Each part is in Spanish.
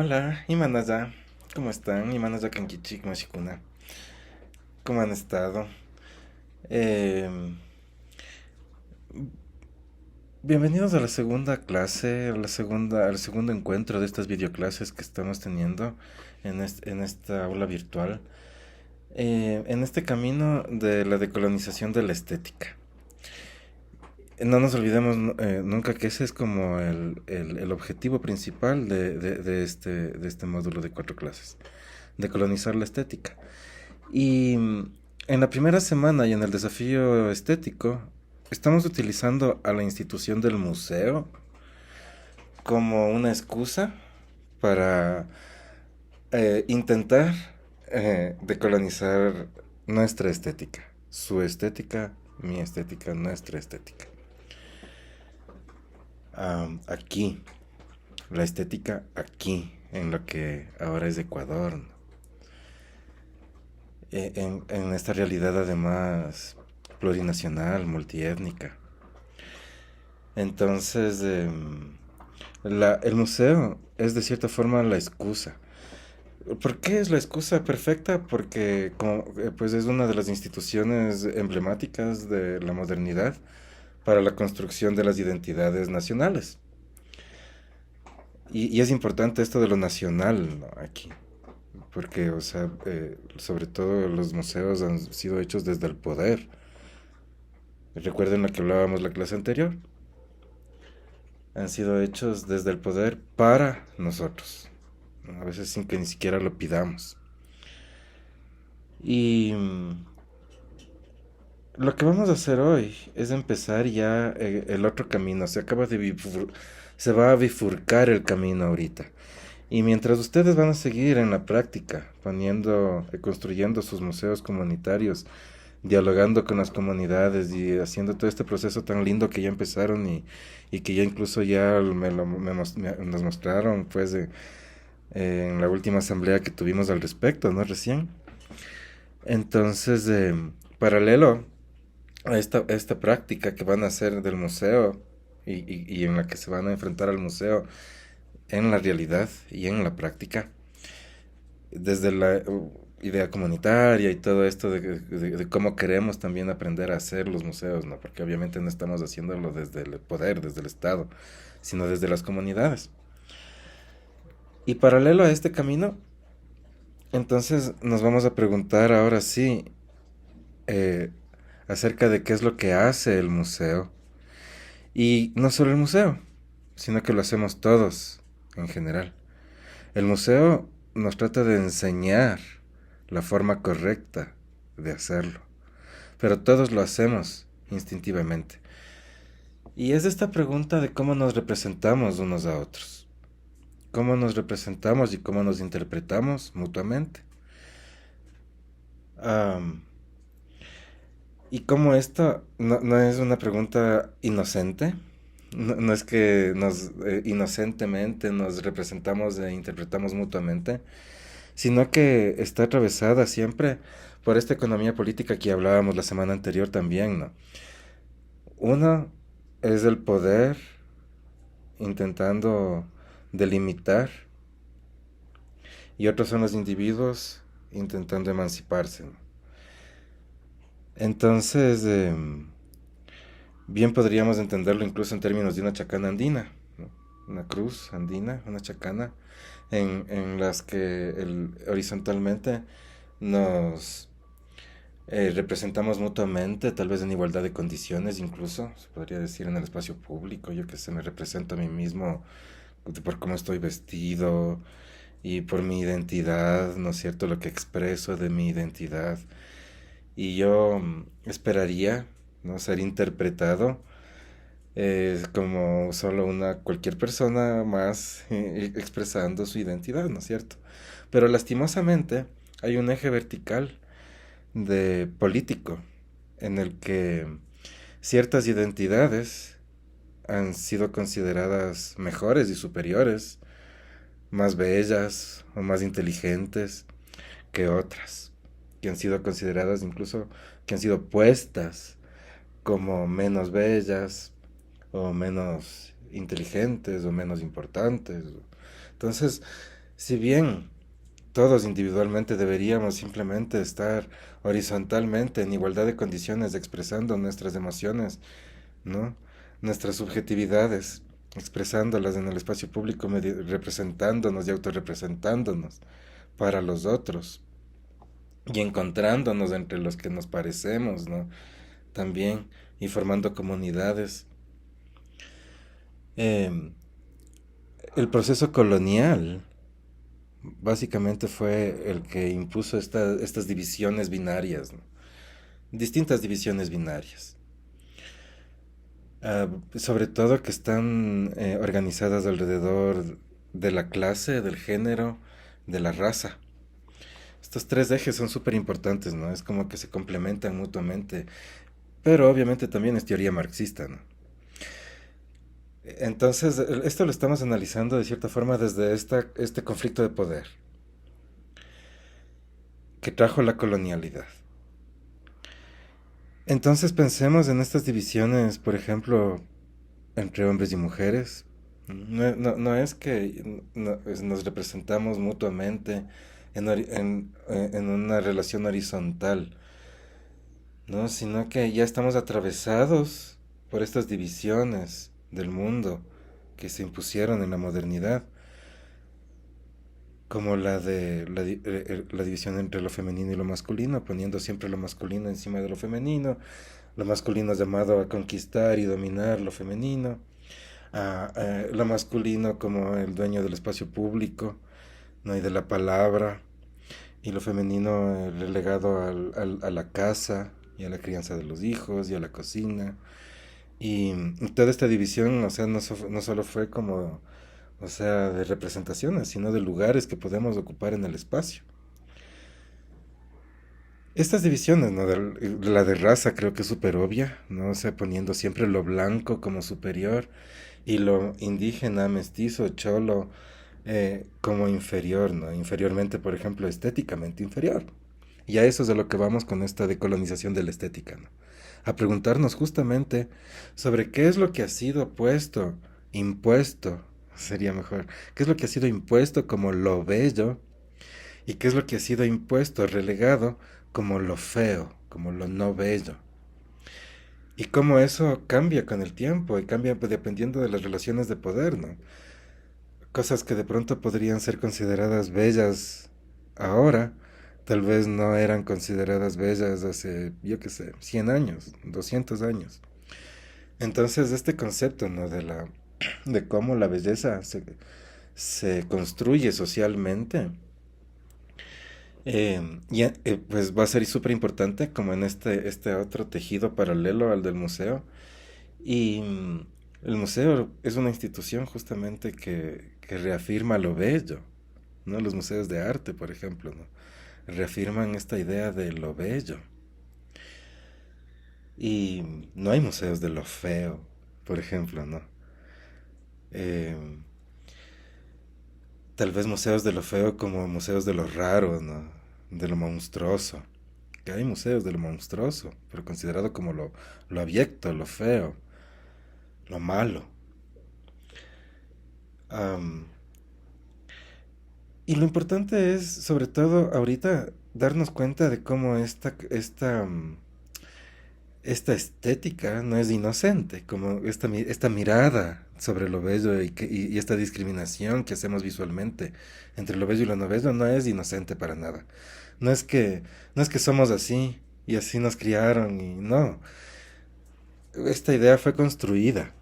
Hola, Imanaya. ¿Cómo están? Imanaya Kankichik Mashikuna. ¿Cómo han estado? Em, Bienvenidos a la segunda clase, al segundo encuentro de estas videoclases que estamos teniendo en esta aula virtual. En este camino de la decolonización de la estética. No nos olvidemos nunca que ese es como el objetivo principal de este módulo de 4 clases. Decolonizar la estética. Y en la primera semana y en el desafío estético, estamos utilizando a la institución del museo como una excusa para intentar decolonizar nuestra estética. Su estética, mi estética, nuestra estética. Aquí, la estética aquí, en lo que ahora es Ecuador, ¿no? En esta realidad además plurinacional, multiétnica. Entonces, el museo es de cierta forma la excusa. ¿Por qué es la excusa perfecta? Porque pues es una de las instituciones emblemáticas de la modernidad para la construcción de las identidades nacionales. Y es importante esto de lo nacional, ¿no? Aquí, porque, o sea, sobre todo los museos han sido hechos desde el poder. Recuerden lo que hablábamos la clase anterior. Han sido hechos desde el poder para nosotros, ¿no? A veces sin que ni siquiera lo pidamos. Y lo que vamos a hacer hoy es empezar ya el otro camino. Se va a bifurcar el camino ahorita. Y mientras ustedes van a seguir en la práctica, construyendo sus museos comunitarios, dialogando con las comunidades y haciendo todo este proceso tan lindo que ya empezaron y que ya incluso ya nos mostraron pues en la última asamblea que tuvimos al respecto, ¿no? Recién. Entonces, paralelo a esta práctica que van a hacer del museo y en la que se van a enfrentar al museo en la realidad y en la práctica, desde la idea comunitaria y todo esto de cómo queremos también aprender a hacer los museos, ¿no? Porque obviamente no estamos haciéndolo desde el poder, desde el Estado, sino desde las comunidades. Y paralelo a este camino, entonces nos vamos a preguntar ahora sí eh, acerca de qué es lo que hace el museo. Y no solo el museo, sino que lo hacemos todos en general. El museo nos trata de enseñar la forma correcta de hacerlo, pero todos lo hacemos instintivamente. Y es esta pregunta de cómo nos representamos unos a otros, cómo nos representamos y cómo nos interpretamos mutuamente. Am, y cómo esto no es una pregunta inocente, no es que nos inocentemente nos representamos e interpretamos mutuamente, sino que está atravesada siempre por esta economía política que hablábamos la semana anterior también, ¿no? Uno es el poder intentando delimitar y otros son los individuos intentando emanciparse, ¿no? Entonces, bien podríamos entenderlo incluso en términos de una chacana andina, ¿no? Una cruz andina, una chacana, en las que horizontalmente nos representamos mutuamente, tal vez en igualdad de condiciones, incluso, se podría decir en el espacio público, yo que sé, me represento a mí mismo por cómo estoy vestido y por mi identidad, ¿no es cierto? Lo que expreso de mi identidad. Y yo esperaría, ¿no? Ser interpretado como solo cualquier persona más expresando su identidad, ¿no es cierto? Pero lastimosamente hay un eje vertical de político en el que ciertas identidades han sido consideradas mejores y superiores, más bellas o más inteligentes que otras, que han sido consideradas incluso, que han sido puestas como menos bellas o menos inteligentes o menos importantes. Entonces, Si bien todos individualmente deberíamos simplemente estar horizontalmente en igualdad de condiciones expresando nuestras emociones, ¿no? Nuestras subjetividades, expresándolas en el espacio público, representándonos y autorrepresentándonos para los otros y encontrándonos entre los que nos parecemos, ¿no? También y formando comunidades. Eh, el proceso colonial básicamente fue el que impuso estas divisiones binarias, ¿no? Distintas divisiones binarias. Sobre todo que están organizadas alrededor de la clase, del género, de la raza. Estos tres ejes son súper importantes, ¿no? Es como que se complementan mutuamente, pero obviamente también es teoría marxista, ¿no? Entonces, esto lo estamos analizando de cierta forma desde este conflicto de poder que trajo la colonialidad. Entonces pensemos en estas divisiones, por ejemplo, entre hombres y mujeres. No es que nos representamos mutuamente en una relación horizontal, ¿no? Sino que ya estamos atravesados por estas divisiones del mundo que se impusieron en la modernidad, como la división entre lo femenino y lo masculino, poniendo siempre lo masculino encima de lo femenino, lo masculino llamado a conquistar y dominar lo femenino, lo masculino como el dueño del espacio público, ¿no? Y de la palabra, y lo femenino relegado a la casa y a la crianza de los hijos y a la cocina. Y toda esta división, o sea, no solo fue como, o sea, de representaciones, sino de lugares que podemos ocupar en el espacio. Estas divisiones, ¿no? La de raza creo que es súper obvia, ¿no? O sea, poniendo siempre lo blanco como superior y lo indígena, mestizo, cholo, como inferior, ¿no? Inferiormente, por ejemplo, estéticamente inferior. Y a eso es a lo que vamos con esta decolonización de la estética, ¿no? A preguntarnos justamente sobre qué es lo que ha sido puesto, impuesto, sería mejor, qué es lo que ha sido impuesto como lo bello y qué es lo que ha sido impuesto, relegado como lo feo, como lo no bello. Y cómo eso cambia con el tiempo y cambia dependiendo de las relaciones de poder, ¿no? Cosas que de pronto podrían ser consideradas bellas ahora, tal vez no eran consideradas bellas hace, yo qué sé, 100 años, 200 años. Entonces, este concepto, ¿no? De cómo la belleza se construye socialmente, pues va a ser súper importante como en este otro tejido paralelo al del museo. Y el museo es una institución justamente que reafirma lo bello, ¿no? Los museos de arte, por ejemplo, ¿no? Reafirman esta idea de lo bello. Y no hay museos de lo feo, por ejemplo, ¿no? Eh, Tal vez museos de lo feo como museos de lo raro, ¿no? De lo monstruoso. Que hay museos de lo monstruoso, pero considerado como lo abyecto, lo feo, lo malo. Am, y lo importante es, sobre todo ahorita, darnos cuenta de cómo esta estética no es inocente, como esta mirada sobre lo bello y esta discriminación que hacemos visualmente entre lo bello y lo no bello no es inocente para nada. No es que, no es que somos así y así nos criaron y no. Esta idea fue construida,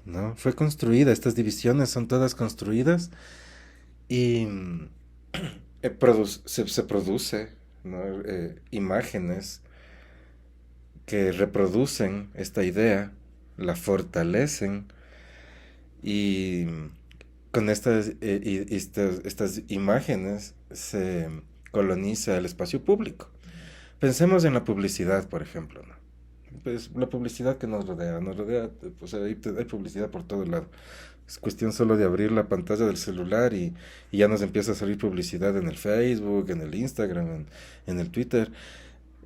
¿no? Fue construida, estas divisiones son todas construidas y se produce, ¿no? Imágenes que reproducen esta idea, la fortalecen y con estas imágenes se coloniza el espacio público. Pensemos en la publicidad, por ejemplo, ¿no? Pues la publicidad que nos rodea, pues hay publicidad por todo lado. Es cuestión solo de abrir la pantalla del celular y ya nos empieza a salir publicidad en el Facebook, en el Instagram, en el Twitter,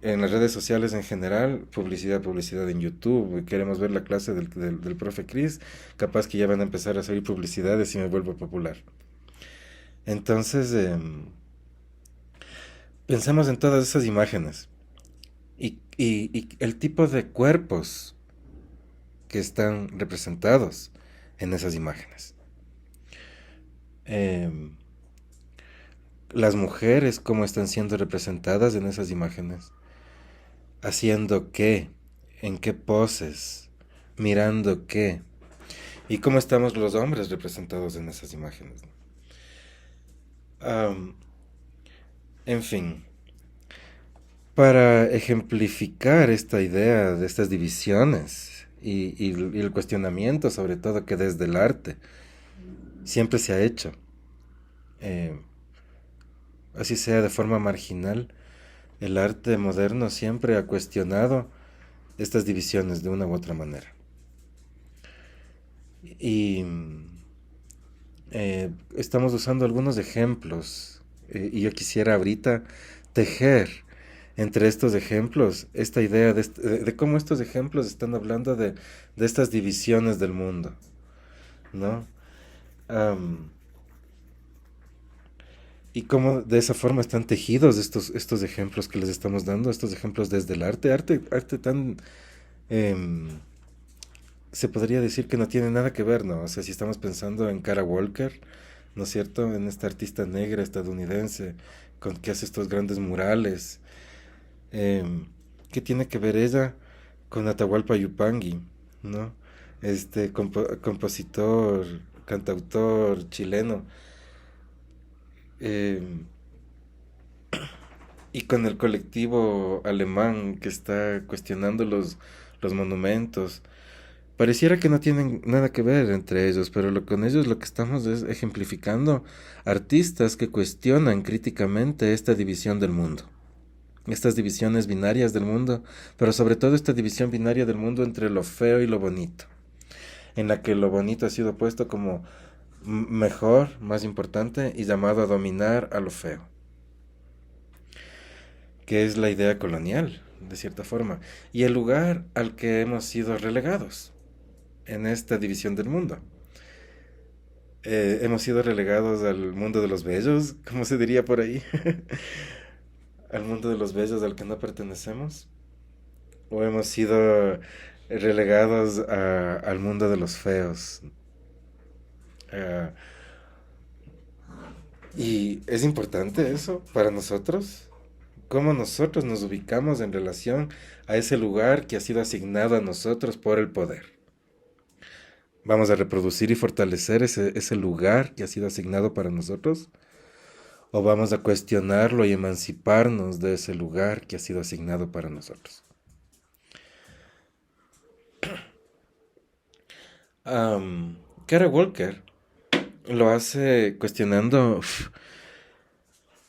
en las redes sociales en general, publicidad en YouTube. Queremos ver la clase del profe Chris, capaz que ya van a empezar a salir publicidades y me vuelvo popular. Entonces, pensemos en todas esas imágenes y el tipo de cuerpos que están representados en esas imágenes. Em, las mujeres, cómo están siendo representadas en esas imágenes, haciendo qué, en qué poses, mirando qué, y cómo estamos los hombres representados en esas imágenes. Am, en fin, para ejemplificar esta idea de estas divisiones y el cuestionamiento, sobre todo que desde el arte siempre se ha hecho, eh, así sea de forma marginal, el arte moderno siempre ha cuestionado estas divisiones de una u otra manera. Y estamos usando algunos ejemplos y yo quisiera ahorita tejer entre estos ejemplos esta idea de cómo estos ejemplos están hablando de estas divisiones del mundo, ¿no? Am, y cómo de esa forma están tejidos estos ejemplos que les estamos dando, estos ejemplos desde el arte tan, em, se podría decir que no tiene nada que ver, ¿no? O sea, si estamos pensando en Kara Walker, ¿no es cierto? En esta artista negra estadounidense que hace estos grandes murales. em, ¿Qué tiene que ver ella con Atahualpa Yupanqui, ¿no? Este compositor, cantautor chileno. em, y con el colectivo alemán que está cuestionando los monumentos. Pareciera que no tienen nada que ver entre ellos, pero con ellos lo que estamos es ejemplificando artistas que cuestionan críticamente esta división del mundo, estas divisiones binarias del mundo, pero sobre todo esta división binaria del mundo entre lo feo y lo bonito, en la que lo bonito ha sido puesto como mejor, más importante y llamado a dominar a lo feo, que es la idea colonial, de cierta forma, y el lugar al que hemos sido relegados en esta división del mundo. Hemos sido relegados al mundo de los bellos, como se diría por ahí, al mundo de los bellos al que no pertenecemos, o hemos sido relegados al mundo de los feos. Ah, y es importante eso para nosotros, cómo nosotros nos ubicamos en relación a ese lugar que ha sido asignado a nosotros por el poder. Vamos a reproducir y fortalecer ese lugar que ha sido asignado para nosotros, o vamos a cuestionarlo y emanciparnos de ese lugar que ha sido asignado para nosotros. Kara Walker lo hace cuestionando,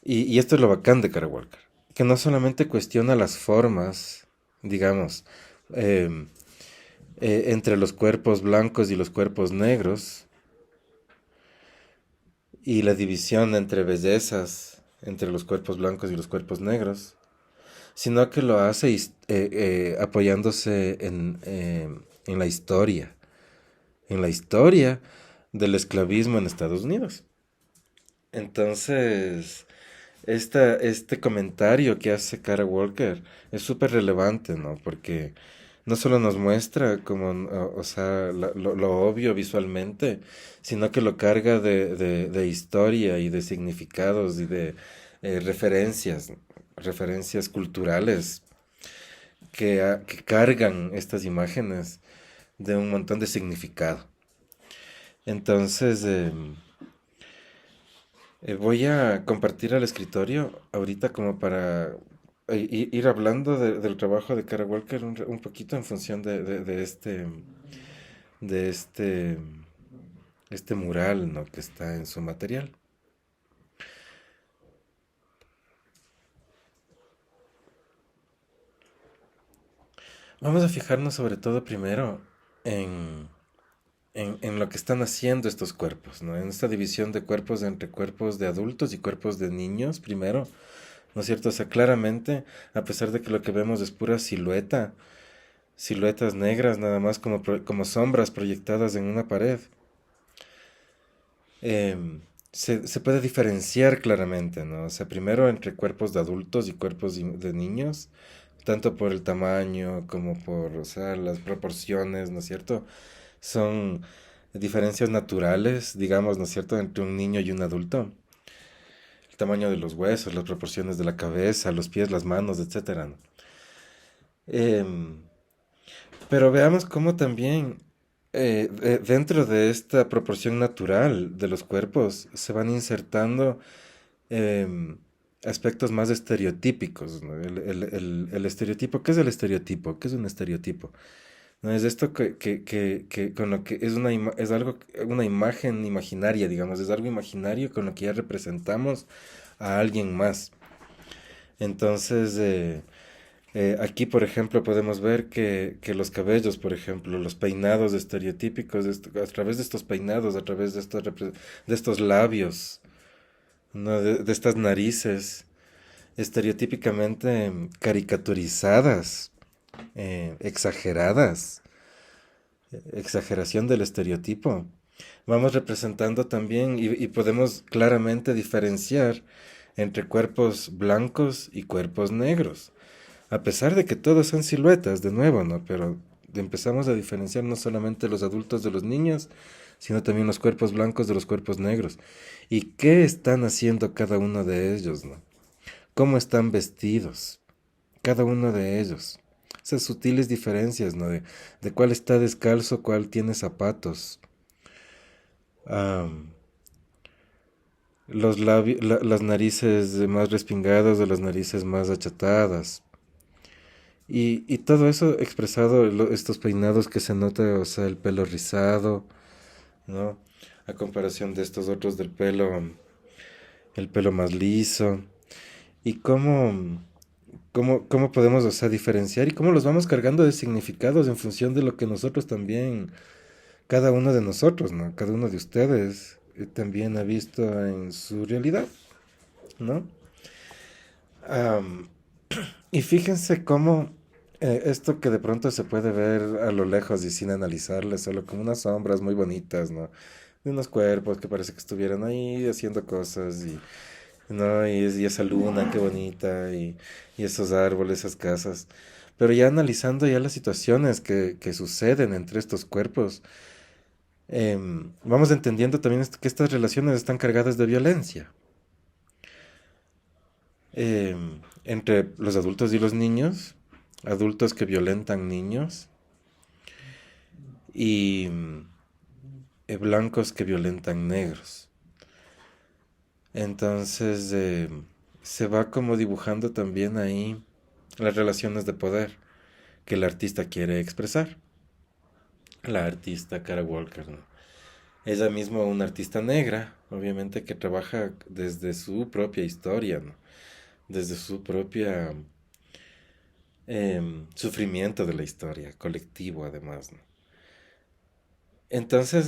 y esto es lo bacán de Kara Walker, que no solamente cuestiona las formas, digamos, em, entre los cuerpos blancos y los cuerpos negros, y la división entre bellezas entre los cuerpos blancos y los cuerpos negros, sino que lo hace apoyándose en la historia del esclavismo en Estados Unidos. Entonces, este comentario que hace Kara Walker es súper relevante, ¿no? Porque no solo nos muestra como, o sea, lo obvio visualmente, sino que lo carga de historia y de significados y de referencias culturales que cargan estas imágenes de un montón de significado. Entonces, voy a compartir al escritorio ahorita como para ir hablando del trabajo de Kara Walker un poquito en función de este mural, ¿no? Que está en su material. Vamos a fijarnos sobre todo primero en, en lo que están haciendo estos cuerpos, ¿no? En esta división de cuerpos entre cuerpos de adultos y cuerpos de niños, primero, ¿no es cierto? O sea, claramente, a pesar de que lo que vemos es pura silueta, siluetas negras nada más como sombras proyectadas en una pared. se puede diferenciar claramente, ¿no? O sea, primero entre cuerpos de adultos y cuerpos de niños, tanto por el tamaño como por, o sea, las proporciones, ¿no es cierto? Son diferencias naturales, digamos, ¿no es cierto?, entre un niño y un adulto. El tamaño de los huesos, las proporciones de la cabeza, los pies, las manos, etcétera, ¿no? Em, pero veamos cómo también dentro de esta proporción natural de los cuerpos se van insertando em, aspectos más estereotípicos, ¿no? El estereotipo, ¿qué es el estereotipo? ¿Qué es un estereotipo? No es esto que con lo que es es algo, una imagen imaginaria, digamos, es algo imaginario con lo que ya representamos a alguien más. Entonces, aquí, por ejemplo, podemos ver que los cabellos, por ejemplo, los peinados estereotípicos, a través de estos peinados, a través de de estos labios, ¿no? De estas narices, estereotípicamente caricaturizadas, exageradas, exageración del estereotipo. Vamos representando también y podemos claramente diferenciar entre cuerpos blancos y cuerpos negros. A pesar de que todos son siluetas, de nuevo, ¿no? Pero empezamos a diferenciar no solamente los adultos de los niños, sino también los cuerpos blancos de los cuerpos negros. ¿Y qué están haciendo cada uno de ellos, ¿no? ¿Cómo están vestidos? Cada uno de ellos. Esas sutiles diferencias, ¿no? De cuál está descalzo, cuál tiene zapatos. Am, las narices más respingadas de las narices más achatadas. Y todo eso expresado, estos peinados que se nota, o sea, el pelo rizado, ¿no? A comparación de estos otros del pelo, el pelo más liso. Y cómo podemos, o sea, diferenciar y cómo los vamos cargando de significados en función de lo que nosotros también, cada uno de nosotros, ¿no? Cada uno de ustedes también ha visto en su realidad, ¿no? Am, y fíjense cómo esto que de pronto se puede ver a lo lejos y sin analizarle, solo como unas sombras muy bonitas, ¿no? De unos cuerpos que parece que estuvieran ahí haciendo cosas y, ¿no? Y esa luna, qué bonita, y esos árboles, esas casas. Pero ya analizando ya las situaciones que suceden entre estos cuerpos, vamos entendiendo también que estas relaciones están cargadas de violencia. Entre los adultos y los niños, adultos que violentan niños y blancos que violentan negros. Entonces se va como dibujando también ahí las relaciones de poder que el artista quiere expresar. La artista Cara Walker, ¿no? Ella misma una artista negra, obviamente que trabaja desde su propia historia, ¿no? Desde su propia sufrimiento de la historia, colectivo además, ¿no? Entonces,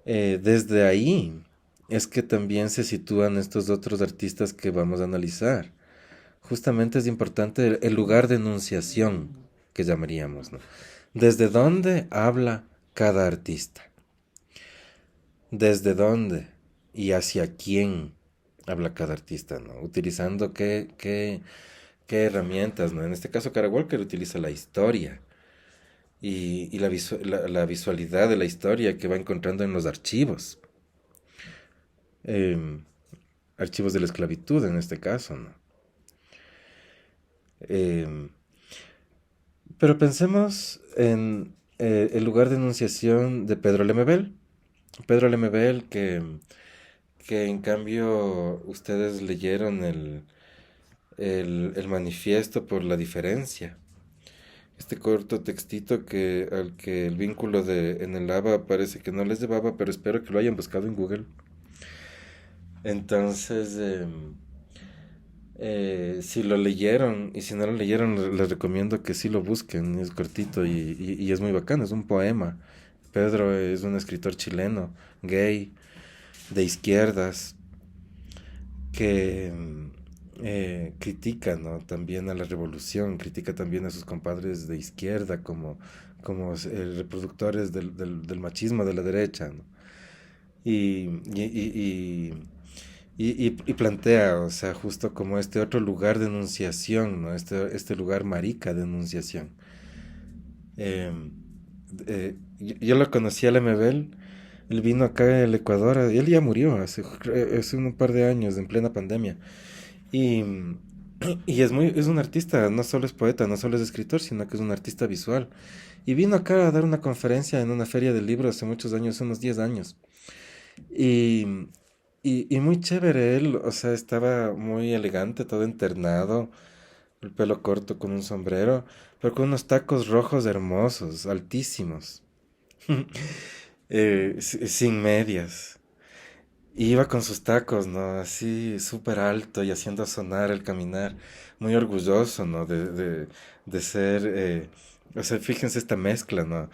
desde ahí es que también se sitúan estos otros artistas que vamos a analizar. Justamente es importante el lugar de enunciación que llamaríamos, ¿no? ¿Desde dónde habla cada artista? ¿Desde dónde y hacia quién habla cada artista, ¿no? Utilizando qué herramientas, ¿no? En este caso, Cara Walker utiliza la historia y la visualidad de la historia que va encontrando en los archivos. em, Archivos de la esclavitud en este caso, ¿no? Em, pero pensemos en el lugar de enunciación de Pedro Lemebel. Pedro Lemebel que en cambio ustedes leyeron el manifiesto por la diferencia. Este corto textito al que el vínculo de en el ABA parece que no les llevaba, pero espero que lo hayan buscado en Google. Entonces, si lo leyeron y si no lo leyeron, les recomiendo que sí lo busquen. Es cortito y es muy bacano. Es un poema. Pedro es un escritor chileno, gay, de izquierdas, que critica, ¿no? También a la revolución, critica también a sus compadres de izquierda como reproductores del machismo de la derecha, ¿no? Y plantea, o sea, justo como este otro lugar de enunciación, ¿no? Este lugar marica de enunciación. Eh, yo lo conocí al MBL, él vino acá al Ecuador, él ya murió hace un par de años, en plena pandemia. Y, y es un artista, no solo es poeta, no solo es escritor, sino que es un artista visual. Y vino acá a dar una conferencia en una feria del libro hace muchos años, unos 10 años. Y, y muy chévere él, o sea, estaba muy elegante, todo enternado, el pelo corto con un sombrero, pero con unos tacos rojos hermosos, altísimos, sin medias. Y iba con sus tacos, ¿no? Así súper alto y haciendo sonar el caminar. Muy orgulloso, ¿no? De ser, o sea, fíjense esta mezcla, ¿no?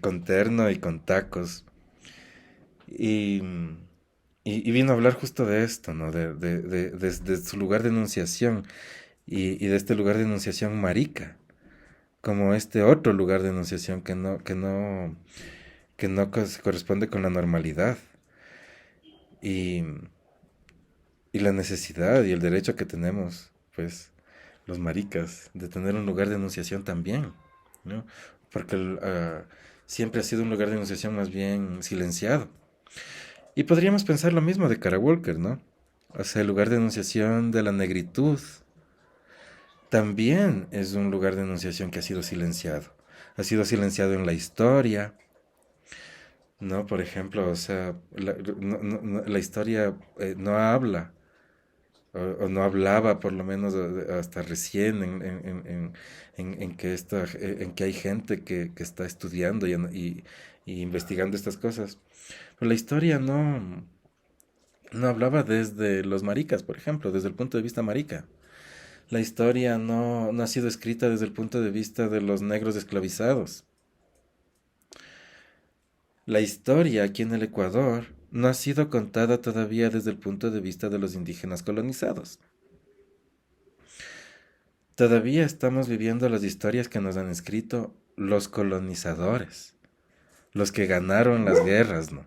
Con terno y con tacos. Y, y vino a hablar justo de esto, ¿no? De su lugar de enunciación y de este lugar de enunciación marica, como este otro lugar de enunciación que no se corresponde con la normalidad y, y la necesidad y el derecho que tenemos, pues, los maricas, de tener un lugar de enunciación también, ¿no? Porque siempre ha sido un lugar de enunciación más bien silenciado. Y podríamos pensar lo mismo de Cara Walker, ¿no? O sea, el lugar de enunciación de la negritud también es un lugar de enunciación que ha sido silenciado. Ha sido silenciado en la historia, ¿no? Por ejemplo, o sea, la historia no habla, o no hablaba por lo menos hasta recién en que hay gente que está estudiando y investigando estas cosas. Pero la historia no hablaba desde los maricas, por ejemplo, desde el punto de vista marica. La historia no ha sido escrita desde el punto de vista de los negros esclavizados. La historia aquí en el Ecuador no ha sido contada todavía desde el punto de vista de los indígenas colonizados. Todavía estamos viviendo las historias que nos han escrito los colonizadores, los que ganaron las guerras, ¿no?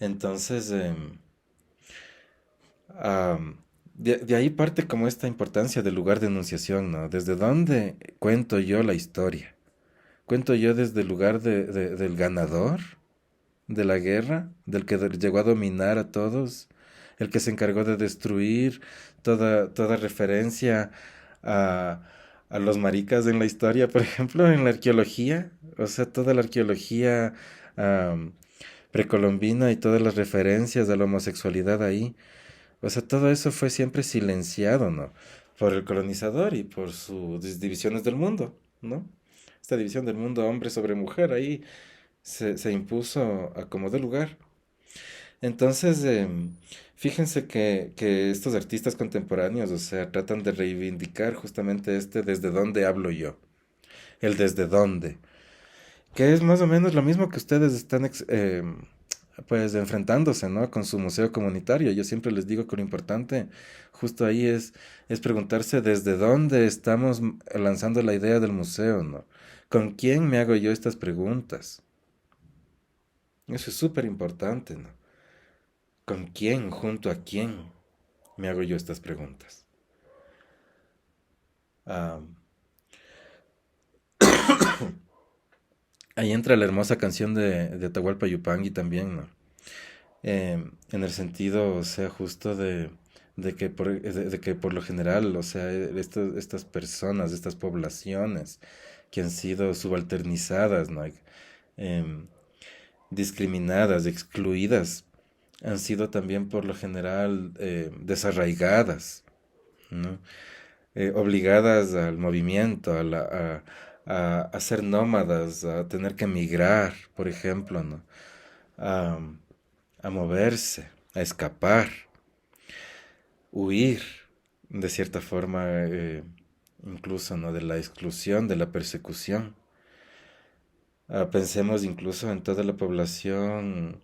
Entonces, de ahí parte como esta importancia del lugar de enunciación, ¿no? ¿Desde dónde cuento yo la historia? ¿Cuento yo desde el lugar del ganador de la guerra, del que llegó a dominar a todos, el que se encargó de destruir toda referencia a, a los maricas en la historia, por ejemplo, en la arqueología? O sea, toda la arqueología am, precolombina y todas las referencias a la homosexualidad ahí. O sea, todo eso fue siempre silenciado, ¿no? Por el colonizador y por sus divisiones del mundo, ¿no? Esta división del mundo hombre sobre mujer ahí se impuso a como de lugar. Entonces, fíjense que estos artistas contemporáneos, o sea, tratan de reivindicar justamente este desde dónde hablo yo, el desde dónde, que es más o menos lo mismo que ustedes están pues enfrentándose, ¿no? Con su museo comunitario. Yo siempre les digo que lo importante justo ahí es preguntarse desde dónde estamos lanzando la idea del museo, ¿no? ¿Con quién me hago yo estas preguntas? Eso es súper importante, ¿no? ¿Con quién, junto a quién me hago yo estas preguntas? Ah, ahí entra la hermosa canción de Atahualpa Yupanqui también, ¿no? En el sentido, o sea, justo de que por lo general, o sea, estas personas, estas poblaciones que han sido subalternizadas, ¿no? Em, Discriminadas, excluidas, han sido también por lo general desarraigadas, ¿no? Obligadas al movimiento, a ser nómadas, a tener que emigrar, por ejemplo, ¿no? A, a moverse, a escapar, huir, de cierta forma, incluso, ¿no? De la exclusión, de la persecución. Pensemos incluso en toda la población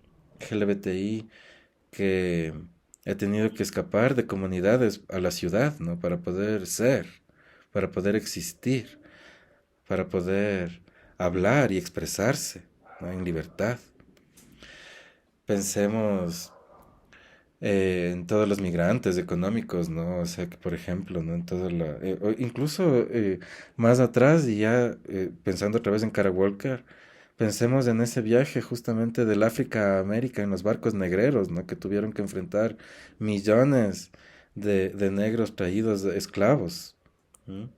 LGBTI que ha tenido que escapar de comunidades a la ciudad, ¿no? Para poder ser, para poder existir, para poder hablar y expresarse, ¿no? En libertad. Pensemos en todos los migrantes económicos, ¿no? O sea, que por ejemplo, ¿no? En toda o incluso más atrás y ya pensando otra vez en Cara Walker, pensemos en ese viaje justamente del África a América en los barcos negreros, ¿no? Que tuvieron que enfrentar millones de negros traídos de esclavos. ¿No?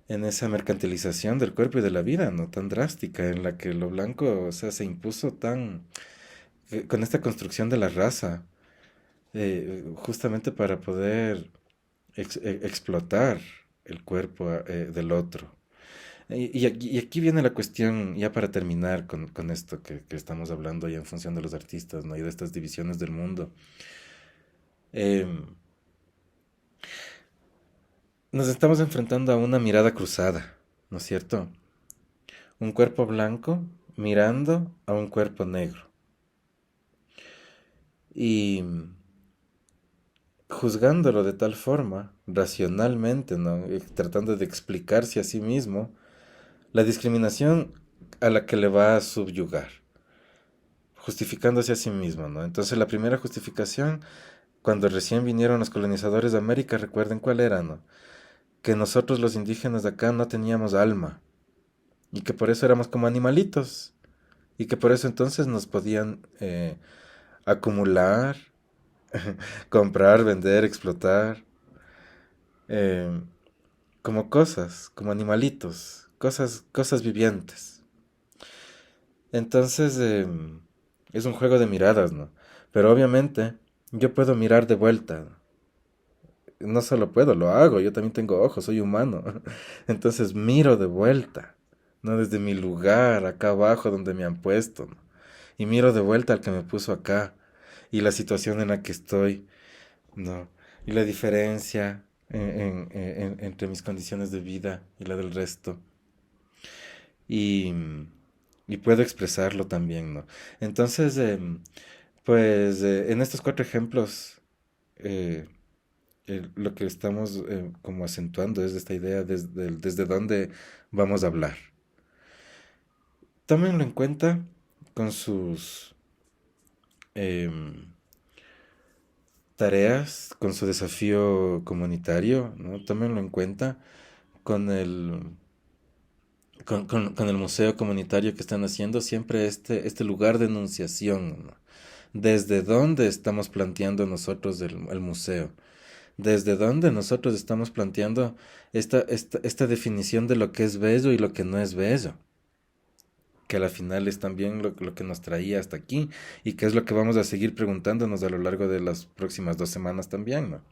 En esa mercantilización del cuerpo y de la vida, ¿no? Tan drástica, en la que lo blanco, o sea, se impuso tan, con esta construcción de la raza justamente para poder explotar el cuerpo del otro. Y aquí viene la cuestión, ya para terminar con esto que estamos hablando ya en función de los artistas, ¿no? Y de estas divisiones del mundo. Em, Nos estamos enfrentando a una mirada cruzada, ¿no es cierto? Un cuerpo blanco mirando a un cuerpo negro. Y juzgándolo de tal forma, racionalmente, ¿no? Tratando de explicarse a sí mismo la discriminación a la que le va a subyugar, justificándose a sí mismo, ¿no? Entonces la primera justificación, cuando recién vinieron los colonizadores de América, recuerden cuál era, ¿no? Que nosotros los indígenas de acá no teníamos alma y que por eso éramos como animalitos y que por eso entonces nos podían acumular, comprar, vender, explotar, eh, como cosas, como animalitos, cosas vivientes. Entonces, es un juego de miradas, ¿no? Pero obviamente yo puedo mirar de vuelta. No solo puedo, lo hago. Yo también tengo ojos, soy humano. Entonces miro de vuelta, ¿no? Desde mi lugar, acá abajo donde me han puesto, ¿no? Y miro de vuelta al que me puso acá. Y la situación en la que estoy, ¿no? Y la diferencia entre mis condiciones de vida y la del resto. Y, y puedo expresarlo también, ¿no? Entonces, pues en estos cuatro ejemplos, eh, lo que estamos como acentuando es esta idea desde dónde vamos a hablar. Tómenlo en cuenta con sus em, tareas, con su desafío comunitario, ¿no? Tómenlo en cuenta con con el museo comunitario que están haciendo, siempre este lugar de enunciación, ¿no? ¿Desde dónde estamos planteando nosotros el museo? ¿Desde dónde nosotros estamos planteando esta definición de lo que es bello y lo que no es bello? Que a la final es también lo que nos traía hasta aquí y que es lo que vamos a seguir preguntándonos a lo largo de las próximas 2 semanas también, ¿no?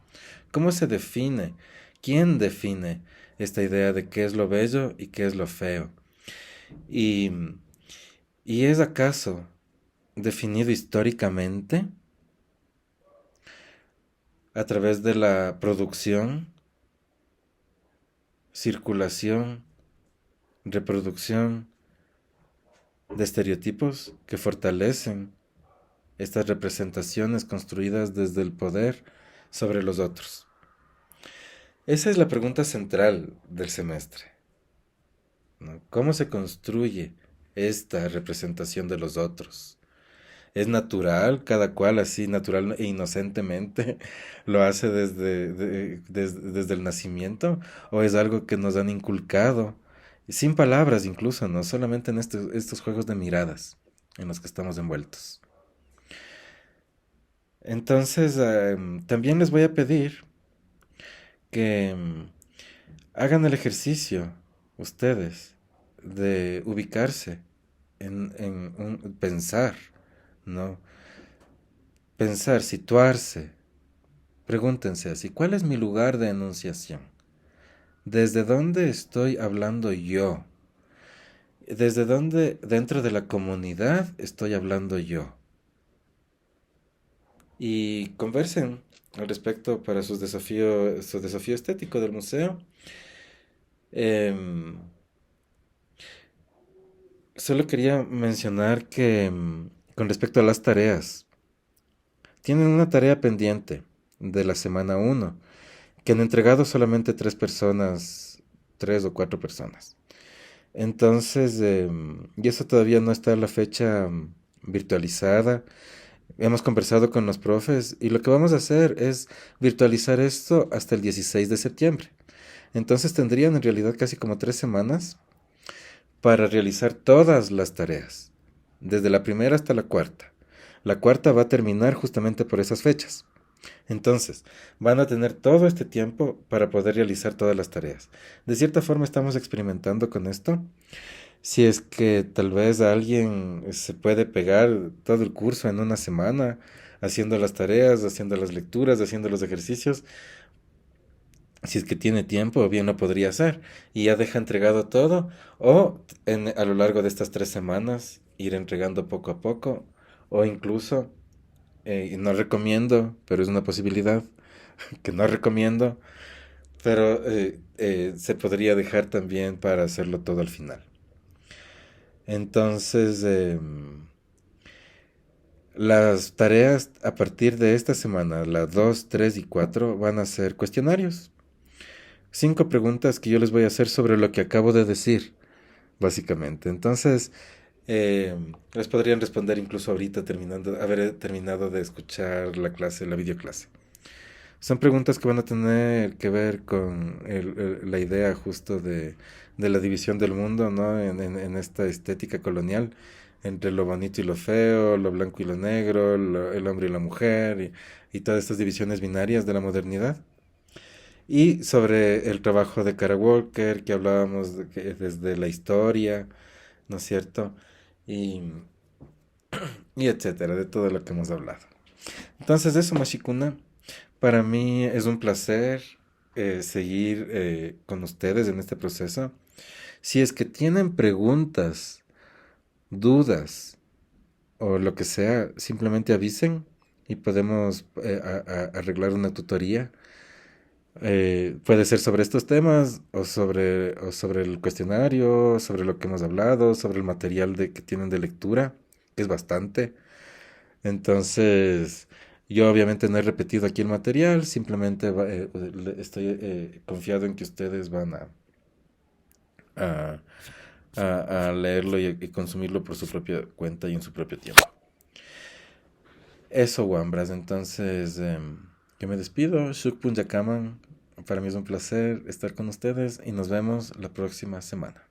¿Cómo se define? ¿Quién define esta idea de qué es lo bello y qué es lo feo? ¿Y, y es acaso definido históricamente a través de la producción, circulación, reproducción de estereotipos que fortalecen estas representaciones construidas desde el poder sobre los otros? Esa es la pregunta central del semestre, ¿no? ¿Cómo se construye esta representación de los otros? ¿Es natural, cada cual así natural e inocentemente lo hace desde el nacimiento? ¿O es algo que nos han inculcado, sin palabras incluso, no solamente en estos juegos de miradas en los que estamos envueltos? Entonces, también les voy a pedir que hagan el ejercicio, ustedes, de ubicarse en pensar, ¿no? Pensar, situarse. Pregúntense así, ¿cuál es mi lugar de enunciación? ¿Desde dónde estoy hablando yo? ¿Desde dónde dentro de la comunidad estoy hablando yo? Y conversen al respecto para su desafío estético del museo. Em, Solo quería mencionar que con respecto a las tareas, tienen una tarea pendiente de la semana uno que han entregado solamente 3 personas, 3 o 4 personas. Entonces, y eso todavía no está la fecha virtualizada. hemos conversado con los profes y lo que vamos a hacer es virtualizar esto hasta el 16 de septiembre. Entonces tendrían en realidad casi como 3 semanas para realizar todas las tareas, desde la primera hasta la cuarta. La cuarta va a terminar justamente por esas fechas. Entonces, van a tener todo este tiempo para poder realizar todas las tareas. De cierta forma estamos experimentando con esto. Si es que tal vez a alguien se puede pegar todo el curso en una semana, haciendo las tareas, haciendo las lecturas, haciendo los ejercicios, si es que tiene tiempo, bien lo podría hacer y ya deja entregado todo, o a lo largo de estas 3 semanas ir entregando poco a poco, o incluso, y no recomiendo, pero es una posibilidad que no recomiendo, pero se podría dejar también para hacerlo todo al final. Entonces, las tareas a partir de esta semana, las 2, 3 y 4, van a ser cuestionarios. 5 preguntas que yo les voy a hacer sobre lo que acabo de decir, básicamente. Entonces, les podrían responder incluso ahorita terminando, haber terminado de escuchar la clase, la videoclase. Son preguntas que van a tener que ver con la idea justo de la división del mundo, ¿no? En esta estética colonial, entre lo bonito y lo feo, lo blanco y lo negro, el hombre y la mujer, y todas estas divisiones binarias de la modernidad. Y sobre el trabajo de Kara Walker, que hablábamos desde la historia, ¿no es cierto? Y, y etcétera, de todo lo que hemos hablado. Entonces, eso, Mashikuna, para mí es un placer seguir con ustedes en este proceso. Si es que tienen preguntas, dudas o lo que sea, simplemente avisen y podemos arreglar una tutoría. Puede ser sobre estos temas o sobre el cuestionario, sobre lo que hemos hablado, sobre el material que tienen de lectura, que es bastante. Entonces, yo obviamente no he repetido aquí el material, simplemente estoy confiado en que ustedes van a, a leerlo y consumirlo por su propia cuenta y en su propio tiempo. Eso, Wambras. Entonces, yo me despido. Shukpun Yakaman. Para mí es un placer estar con ustedes y nos vemos la próxima semana.